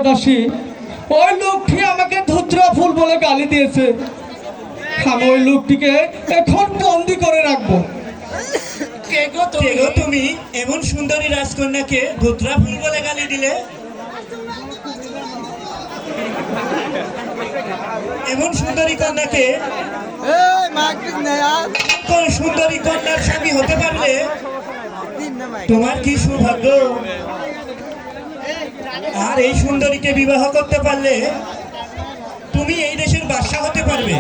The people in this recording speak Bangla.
দাসী ওই লোকটি আমাকে ধুত্রা ফুল বলে গালি দিয়েছে। আমি ওই লোকটিকে এখন বন্দি করে রাখবো। কে গো তুমি এমন সুন্দরী রাজকন্যাকে ধুত্রা ফুল বলে গালি দিলে? এমন সুন্দরী কন্যাকে সুন্দরী কন্যার স্বামী হতে পারলে তোমার কি সৌভাগ্য। আর এই সুন্দরীকে বিবাহ করতে পারলে তুমি এই দেশের বাদশা হতে পারবে।